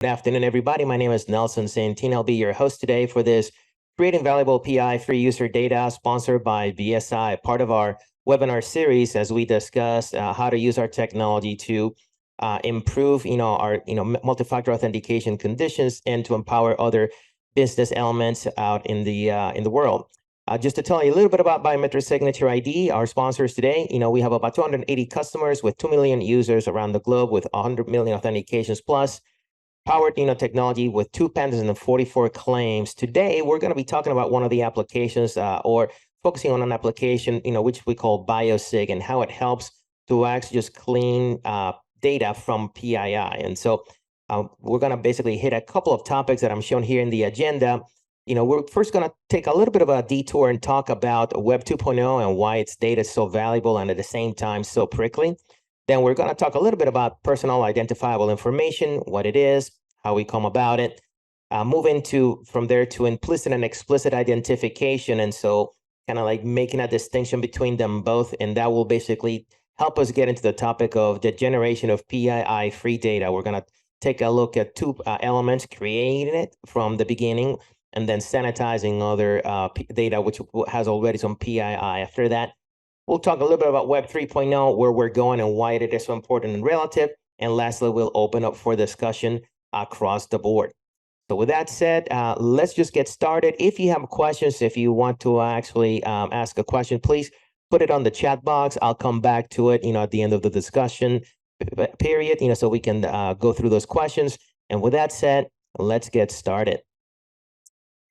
Good afternoon, everybody. My name is Nelson Santino. I'll be your host today for this Creating Valuable PI Free User Data, sponsored by BSI, part of our webinar series as we discuss how to use our technology to improve, our, multi-factor authentication conditions and to empower other business elements out in the world. Just to tell you a little bit about Biometric Signature ID, our sponsors today, we have about 280 customers with 2 million users around the globe with 100 million authentications plus. Powered, technology with 2 patents and 44 claims. Today, we're going to be talking about one of the applications or focusing on an application, which we call BioSig and how it helps to actually just clean data from PII. And so we're going to basically hit a couple of topics that I'm showing here in the agenda. We're first going to take a little bit of a detour and talk about Web 2.0 and why its data is so valuable and at the same time so prickly. Then we're going to talk a little bit about personal identifiable information, what it is, how we come about it, move into from there to implicit and explicit identification. And so kind of like making a distinction between them both. And that will basically help us get into the topic of the generation of PII free data. We're going to take a look at two elements, creating it from the beginning and then sanitizing other data, which has already some PII. After that, we'll talk a little bit about Web 3.0, where we're going and why it is so important and relative. And lastly, we'll open up for discussion across the board. So with that said, let's just get started. If you have questions, if you want to actually ask a question, please put it on the chat box. I'll come back to it, at the end of the discussion period, so we can go through those questions. And with that said, let's get started.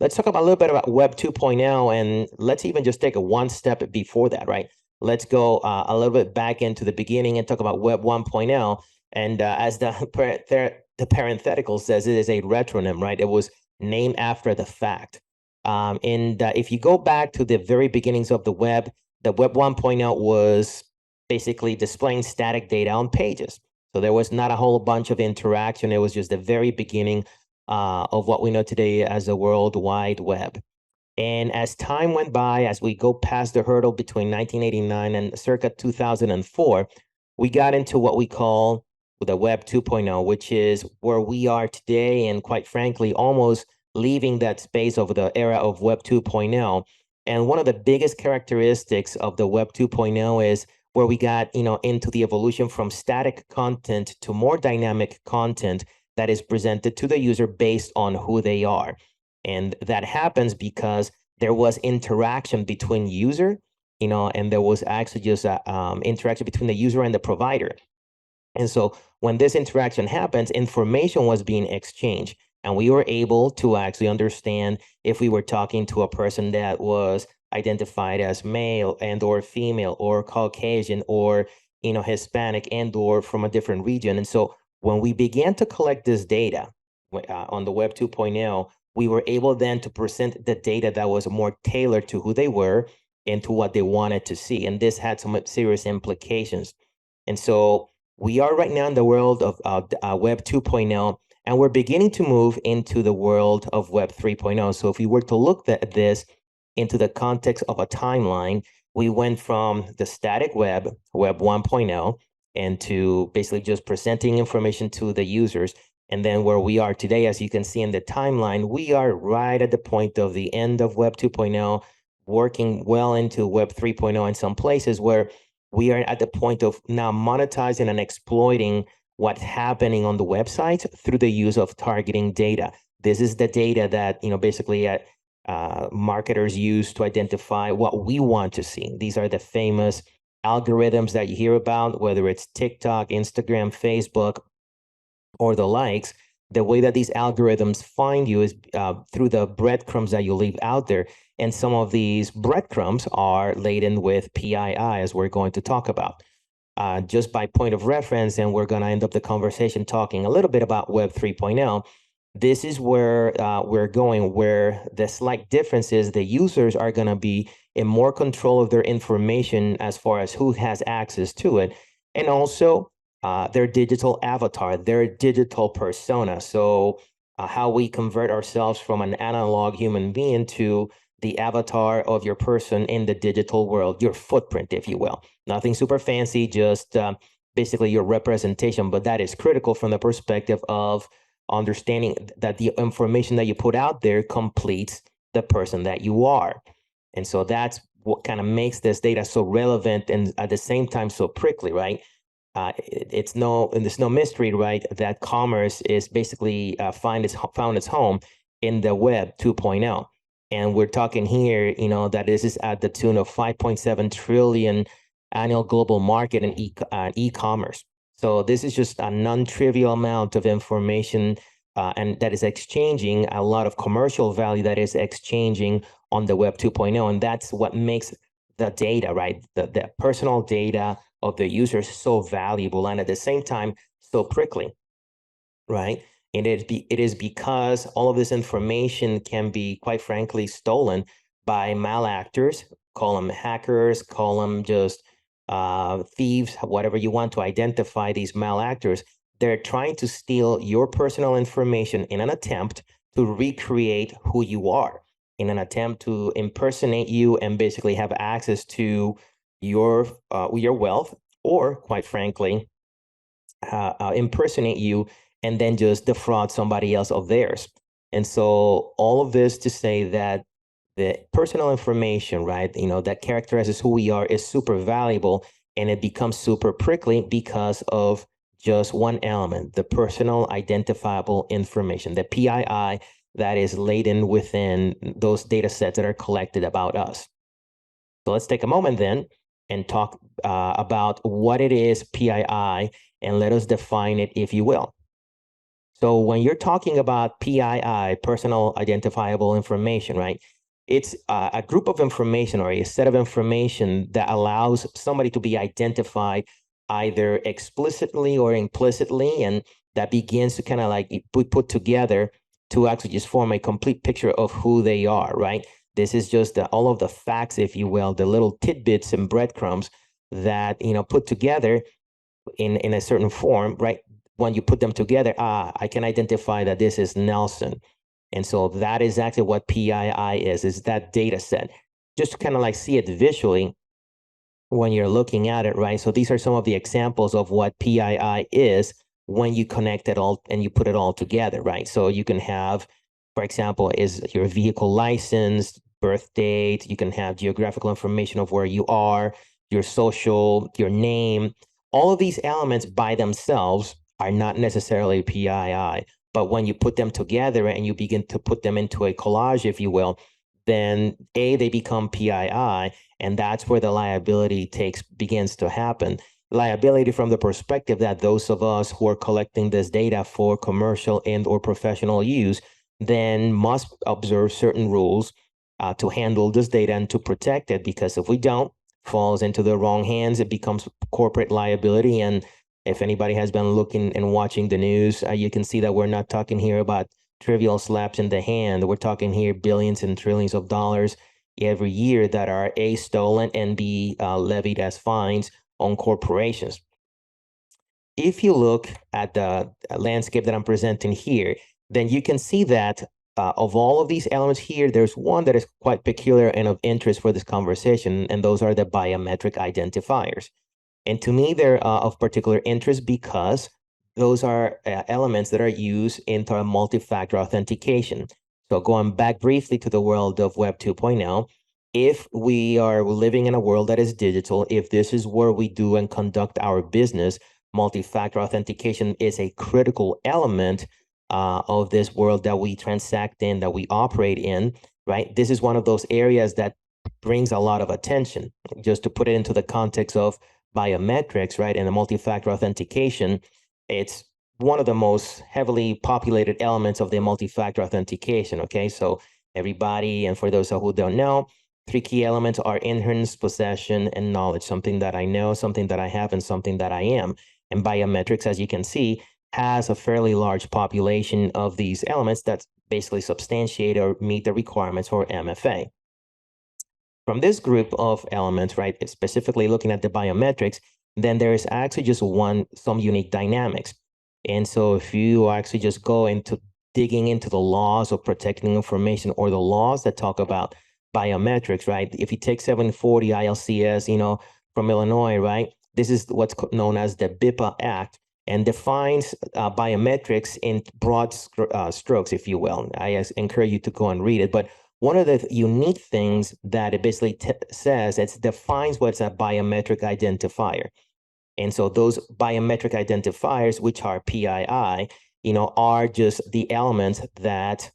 Let's talk about a little bit about Web 2.0, and let's even just take a one step before that, right? Let's go a little bit back into the beginning and talk about Web 1.0. And as the parenthetical says, it is a retronym, right? It was named after the fact. If you go back to the very beginnings of the Web 1.0 was basically displaying static data on pages. So there was not a whole bunch of interaction. It was just the very beginning of what we know today as the World Wide Web. And as time went by, as we go past the hurdle between 1989 and circa 2004, we got into what we call the Web 2.0, which is where we are today, and quite frankly, almost leaving that space of the era of Web 2.0. And one of the biggest characteristics of the Web 2.0 is where we got, into the evolution from static content to more dynamic content that is presented to the user based on who they are. And that happens because there was interaction between user, and there was actually just interaction between the user and the provider. And so when this interaction happens, information was being exchanged, and we were able to actually understand if we were talking to a person that was identified as male and or female or Caucasian or, Hispanic and or from a different region. And so when we began to collect this data on the Web 2.0, we were able then to present the data that was more tailored to who they were and to what they wanted to see. And this had some serious implications. And so we are right now in the world of Web 2.0, and we're beginning to move into the world of Web 3.0. So if we were to look at this into the context of a timeline, we went from the static web, Web 1.0, and to basically just presenting information to the users. And then where we are today, as you can see in the timeline, we are right at the point of the end of Web 2.0, working well into Web 3.0 in some places where we are at the point of now monetizing and exploiting what's happening on the website through the use of targeting data. This is the data that, basically marketers use to identify what we want to see. These are the famous algorithms that you hear about, whether it's TikTok, Instagram, Facebook, or the likes. The way that these algorithms find you is through the breadcrumbs that you leave out there. And some of these breadcrumbs are laden with PII, as we're going to talk about. Just by point of reference, and we're going to end up the conversation talking a little bit about Web 3.0. This is where we're going, where the slight difference is the users are going to be in more control of their information as far as who has access to it, and also their digital avatar, their digital persona. So how we convert ourselves from an analog human being to the avatar of your person in the digital world, your footprint, if you will. Nothing super fancy, just basically your representation, but that is critical from the perspective of understanding that the information that you put out there completes the person that you are. And so that's what kind of makes this data so relevant and at the same time so prickly, right? It's no, and there's no mystery, right? That commerce is basically found its home in the web 2.0. And we're talking here, that this is at the tune of 5.7 trillion annual global market in e-commerce. So this is just a non-trivial amount of information and that is exchanging a lot of commercial value that is exchanging on the web 2.0. And that's what makes the data, right? The personal data of the user is so valuable and at the same time so prickly, right? And it is because all of this information can be, quite frankly, stolen by malactors. Call them hackers, call them just thieves, whatever you want to identify these malactors. They're trying to steal your personal information in an attempt to recreate who you are, in an attempt to impersonate you and basically have access to your wealth, or quite frankly, impersonate you and then just defraud somebody else of theirs. And so all of this to say that the personal information, right, that characterizes who we are is super valuable, and it becomes super prickly because of just one element, the personal identifiable information, the PII that is laden within those data sets that are collected about us. So let's take a moment then and talk about what it is, PII, and let us define it, if you will. So when you're talking about PII, personal identifiable information, right? It's a group of information or a set of information that allows somebody to be identified either explicitly or implicitly, and that begins to kind of like put together to actually just form a complete picture of who they are, right? This is just all of the facts, if you will, the little tidbits and breadcrumbs that, put together in a certain form, right? When you put them together, I can identify that this is Nelson. And so that is actually what PII is that data set. Just to kind of like see it visually when you're looking at it, right? So these are some of the examples of what PII is when you connect it all and you put it all together, right? So you can have, for example, is your vehicle license, birth date, you can have geographical information of where you are, your social, your name. All of these elements by themselves are not necessarily PII, but when you put them together and you begin to put them into a collage, if you will, then they become PII, and that's where the liability begins to happen. Liability from the perspective that those of us who are collecting this data for commercial and or professional use then must observe certain rules to handle this data and to protect it, because if we don't, falls into the wrong hands, it becomes corporate liability. And if anybody has been looking and watching the news, you can see that we're not talking here about trivial slaps in the hand. We're talking here billions and trillions of dollars every year that are A, stolen, and B, levied as fines on corporations. If you look at the landscape that I'm presenting here, then you can see that of all of these elements here, there's one that is quite peculiar and of interest for this conversation, and those are the biometric identifiers. And to me, they're of particular interest because those are elements that are used into a multi-factor authentication. So going back briefly to the world of Web 2.0, if we are living in a world that is digital, if this is where we do and conduct our business, multi-factor authentication is a critical element of this world that we transact in, that we operate in, right? This is one of those areas that brings a lot of attention. Just to put it into the context of biometrics, right, and the multi-factor authentication, it's one of the most heavily populated elements of the multi-factor authentication, okay? So everybody, and for those who don't know, three key elements are inherence, possession, and knowledge, something that I know, something that I have, and something that I am. And biometrics, as you can see, has a fairly large population of these elements that basically substantiate or meet the requirements for MFA. From this group of elements, right, specifically looking at the biometrics, then there is actually just some unique dynamics. And so if you actually just go into digging into the laws of protecting information, or the laws that talk about biometrics, right? If you take 740 ILCS, from Illinois, right? This is what's known as the BIPA Act. and defines biometrics in broad strokes, if you will. I encourage you to go and read it. But one of the unique things that it basically says, it defines what's a biometric identifier. And so those biometric identifiers, which are PII, are just the elements that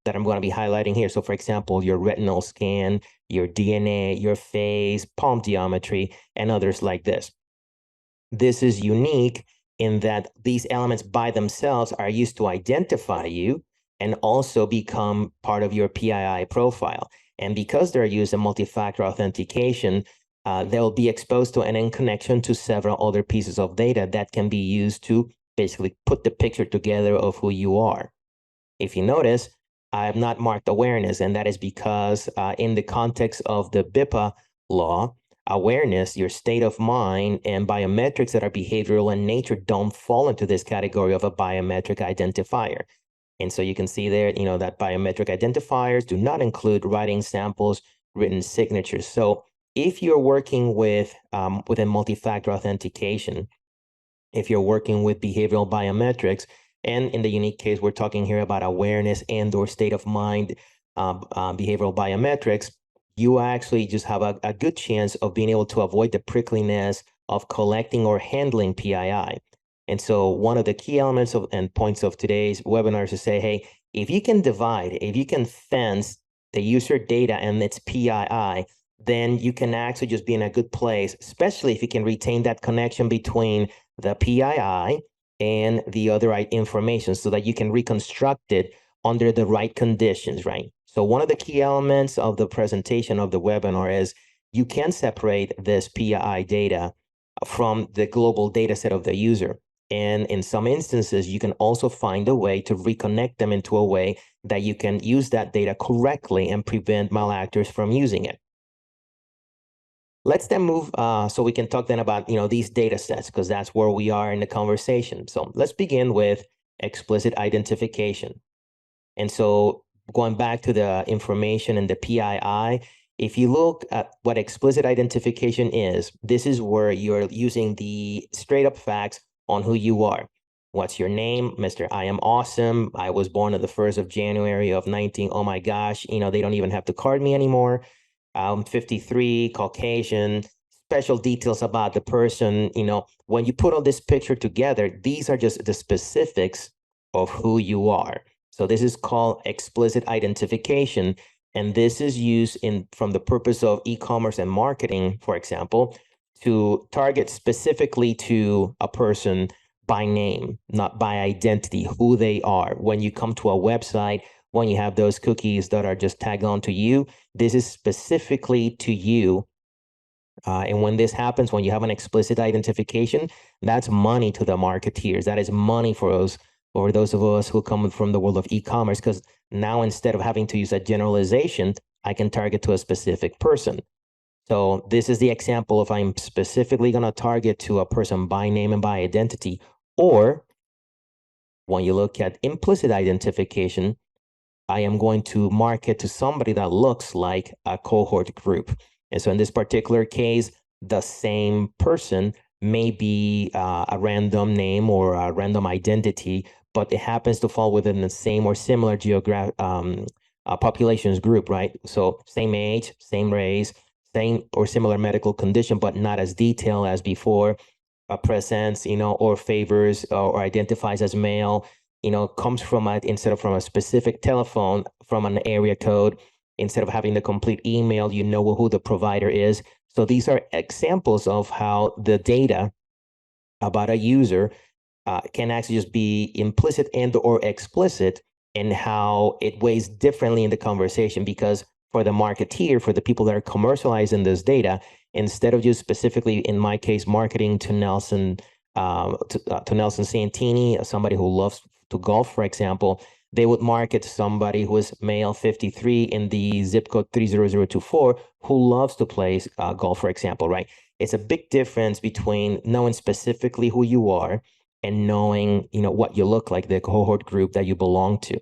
that I'm going to be highlighting here. So for example, your retinal scan, your DNA, your face, palm geometry, and others like this. This is unique in that these elements by themselves are used to identify you and also become part of your PII profile. And because they're used in multi-factor authentication, they'll be exposed to and in connection to several other pieces of data that can be used to basically put the picture together of who you are. If you notice, I have not marked awareness, and that is because in the context of the BIPA law, awareness, your state of mind, and biometrics that are behavioral in nature don't fall into this category of a biometric identifier. And so you can see there, that biometric identifiers do not include writing samples, written signatures. So if you're working with within multi-factor authentication, if you're working with behavioral biometrics, and in the unique case, we're talking here about awareness and or state of mind behavioral biometrics, you actually just have a good chance of being able to avoid the prickliness of collecting or handling PII. And so one of the key elements and points of today's webinar is to say, hey, if you can fence the user data and its PII, then you can actually just be in a good place, especially if you can retain that connection between the PII and the other right information so that you can reconstruct it under the right conditions, right? So one of the key elements of the presentation of the webinar is you can separate this PII data from the global data set of the user. And in some instances, you can also find a way to reconnect them into a way that you can use that data correctly and prevent malactors from using it. Let's then move so we can talk then about these data sets, because that's where we are in the conversation. So let's begin with explicit identification. And so going back to the information and the PII, if you look at what explicit identification is, this is where you're using the straight up facts on who you are. What's your name? Mr. I am awesome. I was born on the 1st of January of 19. Oh my gosh, they don't even have to card me anymore. I'm 53, Caucasian, special details about the person. When you put all this picture together, these are just the specifics of who you are. So this is called explicit identification. And this is used from the purpose of e-commerce and marketing, for example, to target specifically to a person by name, not by identity, who they are. When you come to a website, when you have those cookies that are just tagged on to you, this is specifically to you. And when this happens, when you have an explicit identification, that's money to the marketeers. That is money for us, or those of us who come from the world of e-commerce, because now instead of having to use a generalization, I can target to a specific person. So this is the example if I'm specifically going to target to a person by name and by identity. Or when you look at implicit identification, I am going to market to somebody that looks like a cohort group. And so in this particular case, the same person may be a random name or a random identity, but it happens to fall within the same or similar populations group, right? So same age, same race, same or similar medical condition, but not as detailed as before. Presents, or favors or identifies as male, comes from instead of from a specific telephone, from an area code, instead of having the complete email, you know who the provider is. So these are examples of how the data about a user can actually just be implicit and or explicit, and how it weighs differently in the conversation. Because for the marketeer, for the people that are commercializing this data, instead of just specifically, in my case, marketing to Nelson Santini, somebody who loves to golf, for example, they would market to somebody who is male, 53, in the zip code 30024, who loves to play golf, for example, right? It's a big difference between knowing specifically who you are and knowing, what you look like, the cohort group that you belong to.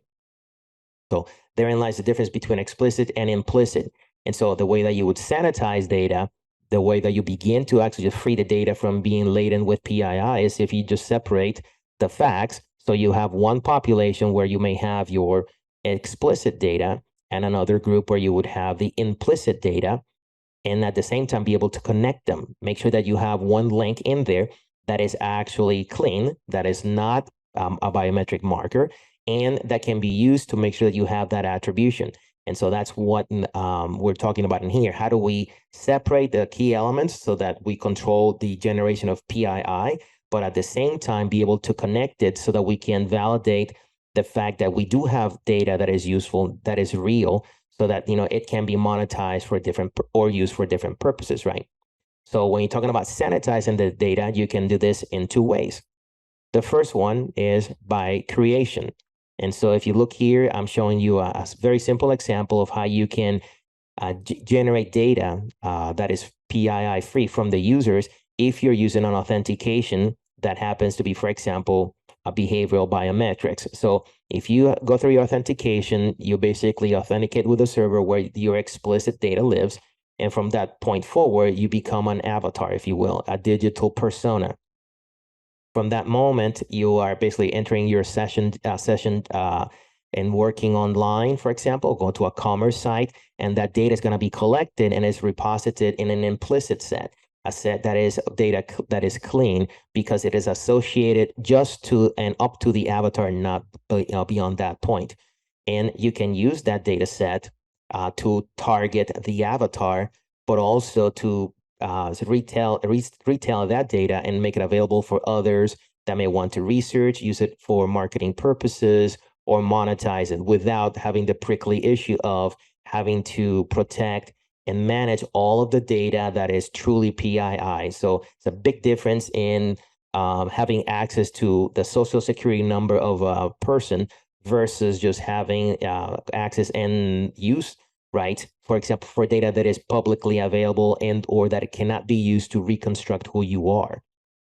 So therein lies the difference between explicit and implicit. And so the way that you would sanitize data the way that you begin to actually just free the data from being laden with PII is if you just separate the facts. So you have one population where you may have your explicit data and another group where you would have the implicit data, and at the same time be able to connect them. Make sure that you have one link in there that is actually clean, that is not a biometric marker, and that can be used to make sure that you have that attribution. And so that's what we're talking about in here. How do we separate the key elements so that we control the generation of PII, but at the same time be able to connect it so that we can validate the fact that we do have data that is useful, that is real, so that it can be monetized for different or used for different purposes, right? So when you're talking about sanitizing the data, you can do this in two ways. The first one is by creation. And so if you look here, I'm showing you a very simple example of how you can generate data that is PII free from the users if you're using an authentication that happens to be, for example, a behavioral biometrics. So if you go through your authentication, you basically authenticate with a server where your explicit data lives. And from that point forward, you become an avatar, if you will, a digital persona. From that moment, you are basically entering your session and working online, for example, go to a commerce site, and that data is going to be collected and is reposited in an implicit set, a set that is data that is clean because it is associated just to and up to the avatar, not beyond that point. And you can use that data set to target the avatar, but also to retail that data and make it available for others that may want to research, use it for marketing purposes, or monetize it without having the prickly issue of having to protect and manage all of the data that is truly PII. So it's a big difference in having access to the social security number of a person versus just having access and use, right? For example, for data that is publicly available and or that it cannot be used to reconstruct who you are.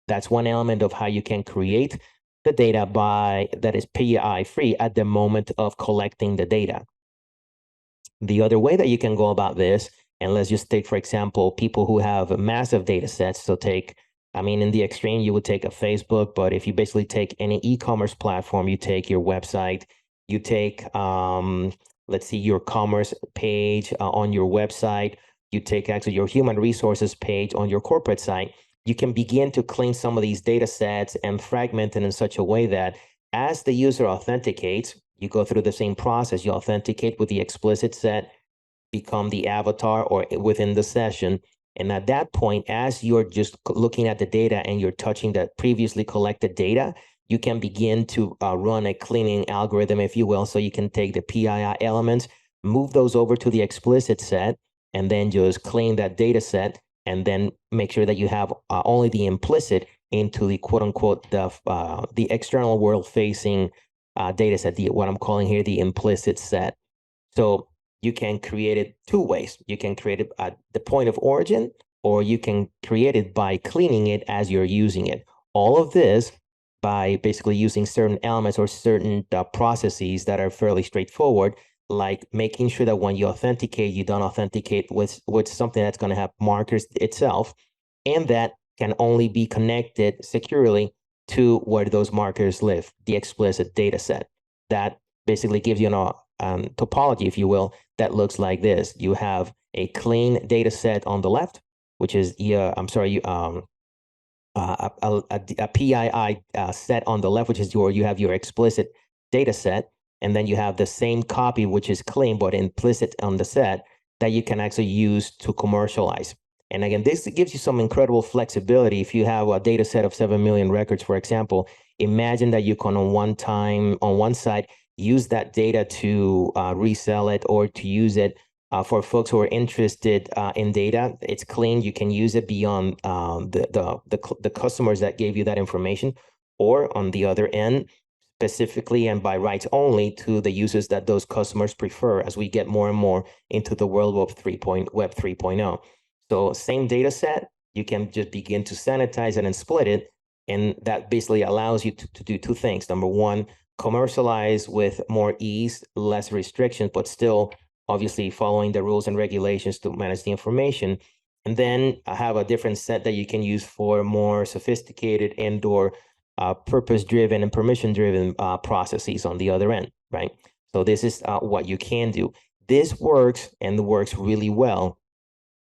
That's one element of how you can create the data that is PII free at the moment of collecting the data. The other way that you can go about this, and let's just take, for example, people who have massive data sets. So in the extreme, you would take a Facebook, but if you basically take any e-commerce platform, you take your website, you take, let's see, your commerce page on your website, you take actually your human resources page on your corporate site, you can begin to clean some of these data sets and fragment it in such a way that as the user authenticates, you go through the same process. You authenticate with the explicit set, become the avatar or within the session. And at that point, as you're just looking at the data and you're touching the previously collected data, you can begin to run a cleaning algorithm, if you will. So you can take the PII elements, move those over to the explicit set, and then just clean that data set, and then make sure that you have only the implicit into the quote unquote the external world facing data set, what I'm calling here the implicit set. So you can create it two ways. You can create it at the point of origin, or you can create it by cleaning it as you're using it. All of this by basically using certain elements or certain processes that are fairly straightforward, like making sure that when you authenticate, you don't authenticate with something that's going to have markers itself, and that can only be connected securely to where those markers live, the explicit data set. That basically gives you an topology, if you will, that looks like this. You have a clean data set on the left, which is a PII set on the left, which is you have your explicit data set, and then you have the same copy, which is clean but implicit on the set that you can actually use to commercialize. And again, this gives you some incredible flexibility. If you have a data set of 7 million records, for example, imagine that you can on one side use that data to resell it or to use it for folks who are interested in data. It's clean. You can use it beyond the customers that gave you that information, or on the other end, specifically and by rights only to the users that those customers prefer as we get more and more into the world of Web 3.0. So same data set, you can just begin to sanitize it and split it. And that basically allows you to do two things. Number one, commercialize with more ease, less restrictions, but still obviously following the rules and regulations to manage the information. And then I have a different set that you can use for more sophisticated and/or purpose-driven and permission-driven processes on the other end, right? So this is what you can do. This works and works really well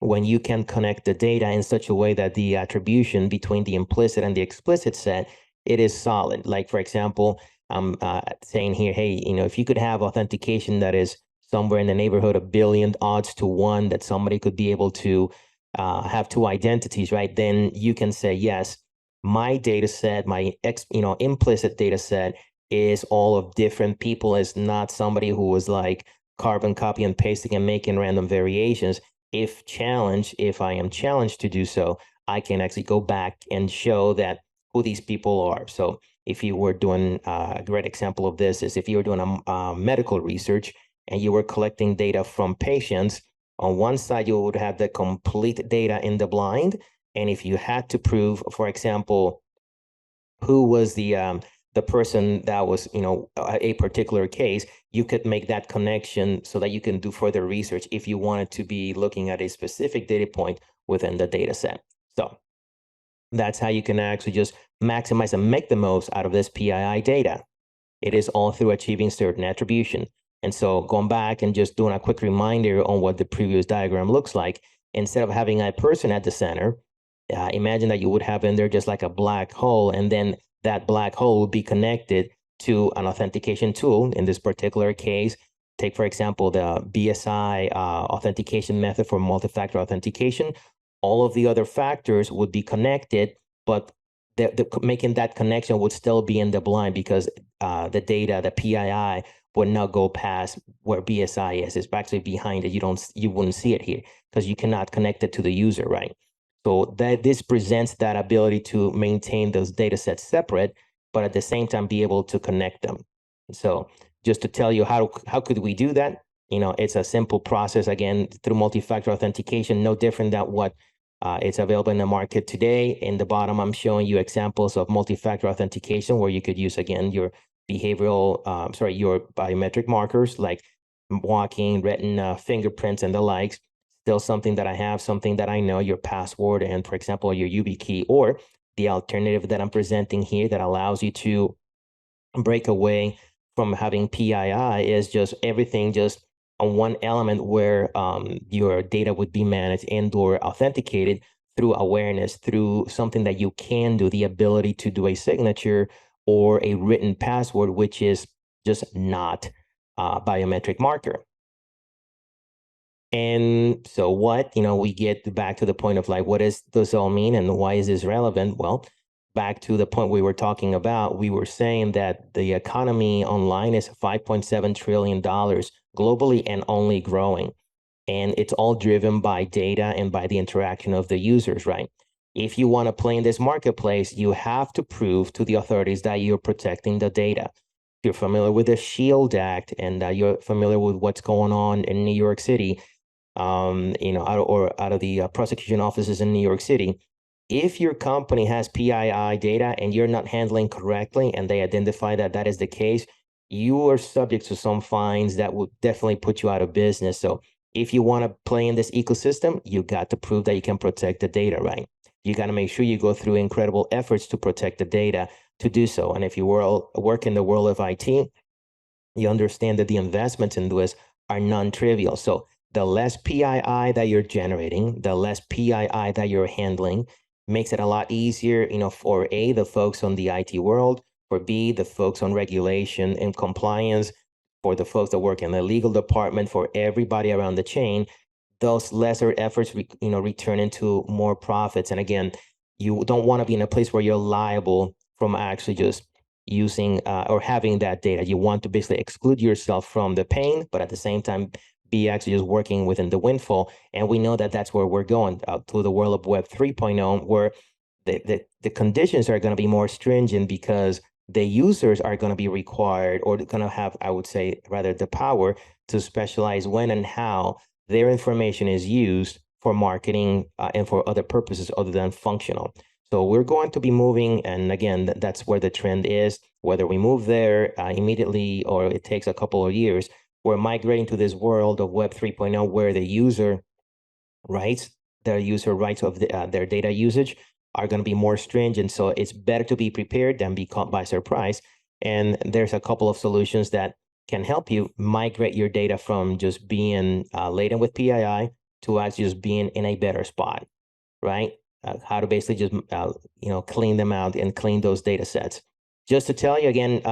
when you can connect the data in such a way that the attribution between the implicit and the explicit set, it is solid. Like, for example, I'm saying here, hey, if you could have authentication that is somewhere in the neighborhood of 1,000,000,000 odds to one that somebody could be able to have two identities, right? Then you can say, yes, my data set, my implicit data set is all of different people, is not somebody who was like carbon copy and pasting and making random variations. If I am challenged to do so, I can actually go back and show that who these people are. So if you were doing a great example of this is if you were doing a medical research and you were collecting data from patients, on one side you would have the complete data in the blind. And if you had to prove, for example, who was the person that was, a particular case, you could make that connection so that you can do further research if you wanted to be looking at a specific data point within the data set. So that's how you can actually just maximize and make the most out of this PII data. It is all through achieving certain attribution. And so going back and just doing a quick reminder on what the previous diagram looks like, instead of having a person at the center, imagine that you would have in there just like a black hole, and then that black hole would be connected to an authentication tool. In this particular case, take, for example, the BSI authentication method for multi-factor authentication. All of the other factors would be connected, but making that connection would still be in the blind because the data, the PII, would not go past where BSI is. It's actually behind it. You wouldn't see it here because you cannot connect it to the user, right? So this presents that ability to maintain those data sets separate, but at the same time be able to connect them. So just to tell you how could we do that? It's a simple process, again, through multi-factor authentication, no different than what it's available in the market today. In the bottom, I'm showing you examples of multi-factor authentication where you could use, again, your your biometric markers like walking, retina, fingerprints, and the likes. Still something that I have, something that I know, your password, and, for example, your YubiKey, or the alternative that I'm presenting here that allows you to break away from having PII is just everything just on one element where your data would be managed and/or authenticated through awareness, through something that you can do, the ability to do a signature or a written password, which is just not a biometric marker. And so we get back to the point of like, what does this all mean and why is this relevant? Well, back to the point we were talking about, we were saying that the economy online is $5.7 trillion globally and only growing. And it's all driven by data and by the interaction of the users, right? If you want to play in this marketplace, you have to prove to the authorities that you're protecting the data. If you're familiar with the SHIELD Act and you're familiar with what's going on in New York City, out of the prosecution offices in New York City, if your company has PII data and you're not handling correctly and they identify that that is the case, you are subject to some fines that would definitely put you out of business. So if you want to play in this ecosystem, you got to prove that you can protect the data, right? You got to make sure you go through incredible efforts to protect the data to do so. And if you work in the world of IT, you understand that the investments in this are non-trivial. So the less PII that you're generating, the less PII that you're handling, makes it a lot easier, for A, the folks on the IT world, for B, the folks on regulation and compliance, for the folks that work in the legal department, for everybody around the chain. Those lesser efforts, return into more profits. And again, you don't want to be in a place where you're liable from actually just using or having that data. You want to basically exclude yourself from the pain, but at the same time, be actually just working within the windfall. And we know that that's where we're going to the world of Web 3.0, where the conditions are going to be more stringent because the users are going to be required or going to have, I would say, rather the power to specialize when and how their information is used for marketing and for other purposes other than functional. So we're going to be moving, and again, that's where the trend is. Whether we move there immediately or it takes a couple of years, we're migrating to this world of Web 3.0 where the user writes their user rights of their data usage are going to be more stringent. So it's better to be prepared than be caught by surprise. And there's a couple of solutions that can help you migrate your data from just being laden with PII to actually just being in a better spot, right? How to basically just clean them out and clean those data sets. Just to tell you again,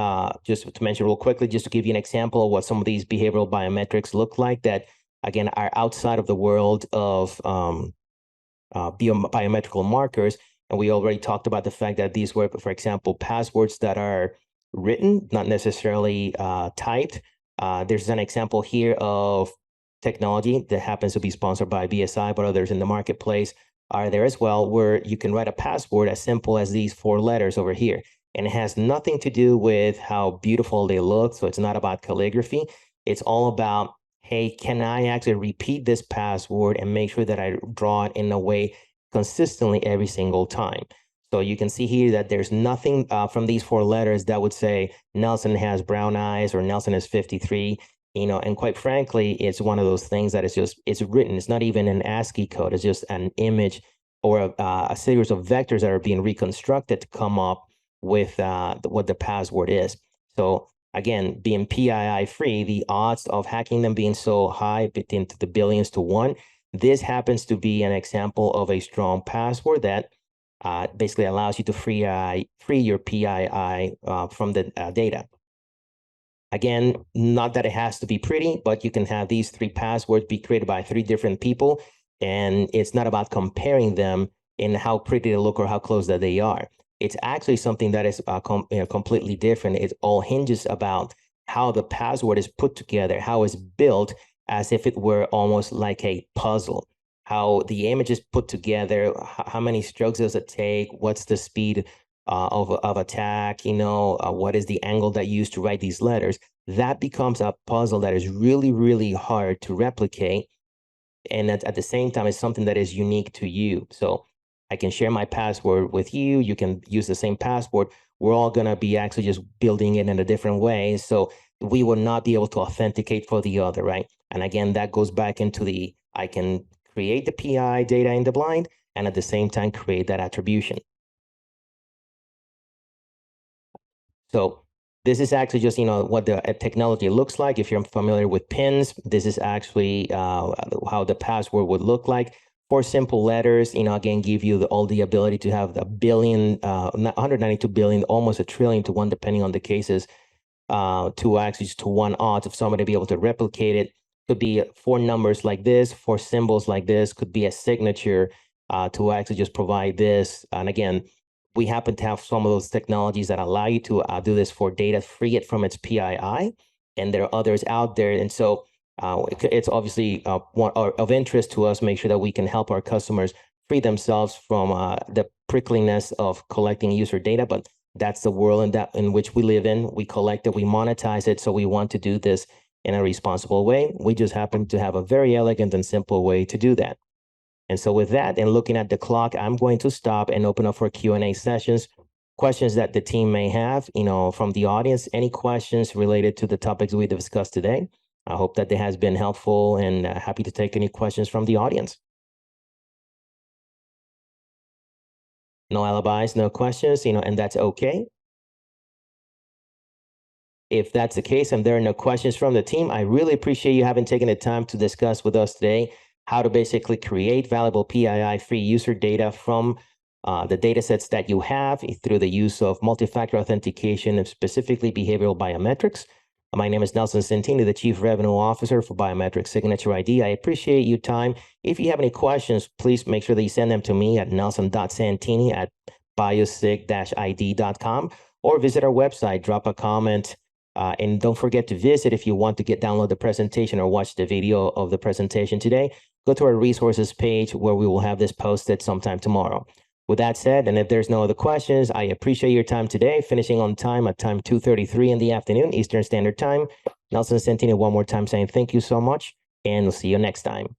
just to mention real quickly, just to give you an example of what some of these behavioral biometrics look like that, again, are outside of the world of biometrical markers. And we already talked about the fact that these were, for example, passwords that are written, not necessarily typed. There's an example here of technology that happens to be sponsored by BSI, but others in the marketplace are there as well, where you can write a password as simple as these 4 letters over here. And it has nothing to do with how beautiful they look. So it's not about calligraphy. It's all about, hey, can I actually repeat this password and make sure that I draw it in a way consistently every single time? So you can see here that there's nothing from these 4 letters that would say Nelson has brown eyes or Nelson is 53. And quite frankly, it's one of those things that it's written. It's not even an ASCII code. It's just an image or a series of vectors that are being reconstructed to come up with what the password is. So again, being PII free, the odds of hacking them being so high into the billions to 1, this happens to be an example of a strong password that basically allows you to free your PII from the data. Again, not that it has to be pretty, but you can have these 3 passwords be created by 3 different people, and it's not about comparing them in how pretty they look or how close that they are. It's actually something that is completely different. It all hinges about how the password is put together, how it's built as if it were almost like a puzzle, how the image is put together, how many strokes does it take, what's the speed of attack, what is the angle that you use to write these letters. That becomes a puzzle that is really, really hard to replicate. And at the same time, it's something that is unique to you. So I can share my password with you. You can use the same password. We're all going to be actually just building it in a different way. So we will not be able to authenticate for the other, right? And again, that goes back into I can create the PI data in the blind and at the same time create that attribution. So this is actually just, what the technology looks like. If you're familiar with pins, this is actually how the password would look like. 4 simple letters, again, give you all the ability to have 192 billion, almost 1 trillion to 1, depending on the cases, to actually just to 1 odds of somebody to be able to replicate it. Could be 4 numbers like this, 4 symbols like this, could be a signature to actually just provide this. And again, we happen to have some of those technologies that allow you to do this for data, free it from its PII, and there are others out there. And so it's obviously of interest to us, make sure that we can help our customers free themselves from the prickliness of collecting user data. But that's the world in which we live in. We collect it, we monetize it. So we want to do this in a responsible way. We just happen to have a very elegant and simple way to do that. And so with that, and looking at the clock, I'm going to stop and open up for Q&A sessions, questions that the team may have, from the audience, any questions related to the topics we discussed today. I hope that it has been helpful and happy to take any questions from the audience. No alibis, no questions, and that's okay. If that's the case and there are no questions from the team, I really appreciate you having taken the time to discuss with us today how to basically create valuable PII-free user data from the data sets that you have through the use of multi-factor authentication and specifically behavioral biometrics. My name is Nelson Santini, the Chief Revenue Officer for Biometric Signature ID. I appreciate your time. If you have any questions, please make sure that you send them to me at nelson.santini@biosig-id.com or visit our website, drop a comment, and don't forget to visit if you want to download the presentation or watch the video of the presentation today. Go to our resources page where we will have this posted sometime tomorrow. With that said, and if there's no other questions, I appreciate your time today, finishing on time at time 2:33 in the afternoon, Eastern Standard Time. Nelson Santini one more time saying thank you so much, and we'll see you next time.